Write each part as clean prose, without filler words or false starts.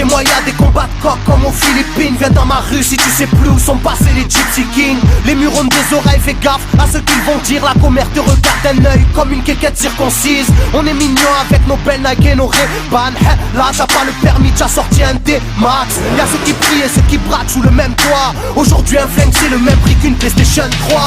chez moi y'a des combats de coq comme aux Philippines. Viens dans ma rue si tu sais plus où sont passés les Gypsy Kings. Les murs ont des oreilles, fais gaffe à ce qu'ils vont dire. La commère te regarde d'un œil comme une quéquette circoncise. On est mignon avec nos belles Nike et nos Ray-Ban. Là t'as pas le permis, t'as sorti un D-Max. Y'a ceux qui prient et ceux qui braquent sous le même toit. Aujourd'hui un flingue c'est le même prix qu'une PlayStation 3.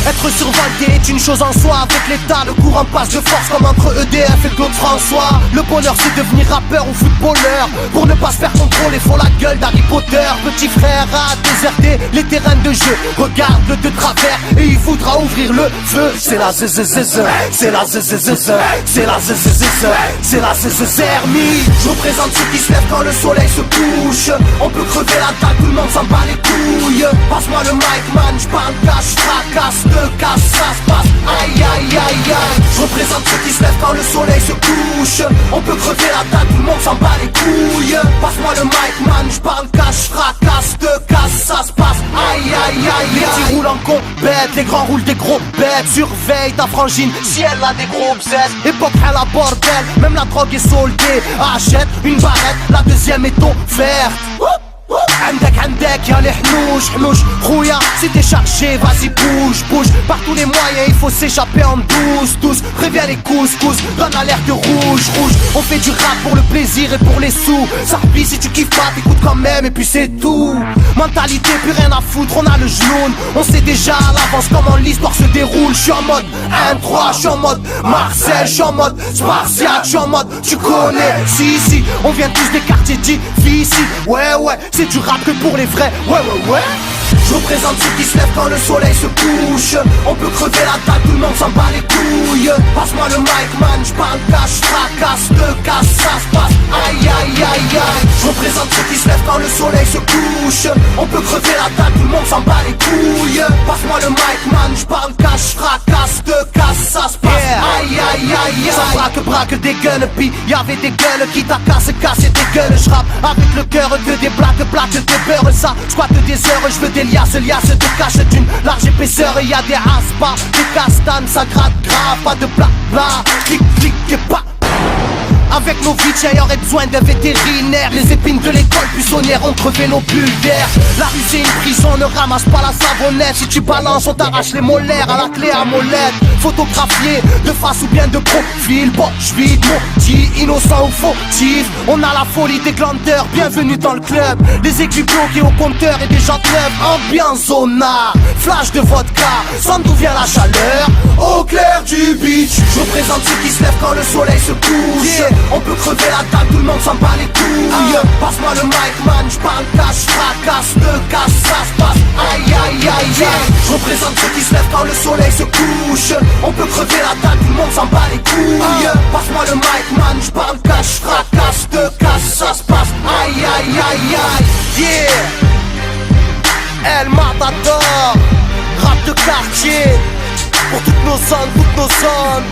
Être survolté est une chose en soi. Avec l'état le courant passe de force comme entre EDF et Claude François. Le bonheur c'est devenir rappeur ou footballeur. Pour ne pas se faire contrôler faut la gueule d'Harry Potter. Petit frère a déserté les terrains de jeu. Regarde-le de travers et il voudra ouvrir le feu. C'est la zzzz, c'est la zzzz, c'est la zzzz, c'est la zzzermie. Je représente ceux qui se lèvent quand le soleil se couche. On peut crever la dalle, tout le monde s'en bat les couilles. Passe-moi le mic man, j'parle cash, fracasse, te casse, ça se passe. Aïe aïe aïe aïe. Je représente ceux qui se lèvent quand le soleil se couche. On peut crever la dalle, tout le monde s'en bat les couilles. Passe-moi le mic man, j'parle cash, fracasse, te casse, ça se passe. Aïe aïe aïe. Les petits roulent en compète, les grands roulent des gros bêtes. Surveille ta frangine si elle a des gros bzètes. Époque à la bordel, même la drogue est soldée. Achète une barrette, la deuxième est offerte. عندك يا الحنوش حنوش خويا si t'es chargé vas-y bouge bouge. Par tous les moyens il faut s'échapper en douce. Préviens les couscous, donne alerte rouge. On fait du rap pour le plaisir et pour les sous. Ça replie si tu kiffes pas t'écoutes quand même et puis c'est tout. Mentalité plus rien à foutre, on a le genou. On sait déjà à l'avance comment l'histoire se déroule. J'suis en mode 1-3, j'suis en mode Marcel, j'suis en mode Spartiate, j'suis en mode tu connais. Si on vient tous des quartiers difficiles. Ouais c'est du rap que pour les vrais. Ouais. Je représente ceux qui se lèvent quand le soleil se couche. On peut crever la dalle, tout le monde s'en bat les couilles. Passe-moi le mic man, j'parle cash, fracasse, te casse, ça se passe. Aïe aïe aïe aïe. Je représente ceux qui se lèvent quand le soleil se couche. On peut crever la dalle, tout le monde s'en bat les couilles. Passe-moi le mic man, j'parle cash, fracasse, te casse, ça se passe. Aïe aïe aïe aïe. Ça braque des gueules, pis y'avait des gueules qui t'a cassé des gueules. J'rappe avec le cœur de des blagues des beurres. Ça squatte des heures, j'veux des liasses de cache d'une large épaisseur. Et y'a des aspas, des castanes, ça gratte grave. Pas de blabla, clic et pas. Avec nos vies, y aurait besoin d'un vétérinaire. Les épines de l'école buissonnière ont crevé nos bulles d'air. La rue c'est une prison, ne ramasse pas la savonnette. Si tu balances, on t'arrache les molaires à la clé à molette. Photographié de face ou bien de profil. Bon, j'vide maudit, innocent ou fautif. On a la folie des glandeurs, bienvenue dans le club. Les aiguilles bloquées au compteur et des jantes neuves. Ambiance zona, flash de vodka. Sonne d'où vient la chaleur, au clair du beach. Je représente ceux qui se lèvent quand le soleil se couche. On peut crever la table, tout le monde s'en bat les couilles. Passe-moi le mic man, j'parle cash, fracasse, te casse, ça se passe. Aïe aïe aïe aïe. Je représente ceux qui se lèvent quand le soleil se couche. On peut crever la table, tout le monde s'en bat les couilles. Passe-moi le mic man, j'parle cash, fracasse, te casse, ça se passe. Aïe aïe aïe aïe. Yeah. El Matador, rap de quartier. Pour toutes nos zones.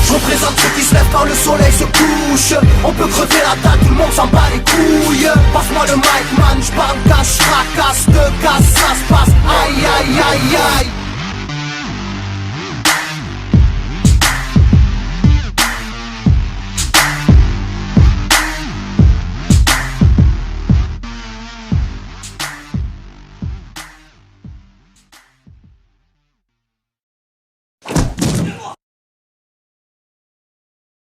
Je représente ceux qui se lèvent quand le soleil se couche. On peut crever la dalle, tout le monde s'en bat les couilles. Passe-moi le mic man, j'parle cash, fracasse, te casse, ça se passe. Aïe aïe aïe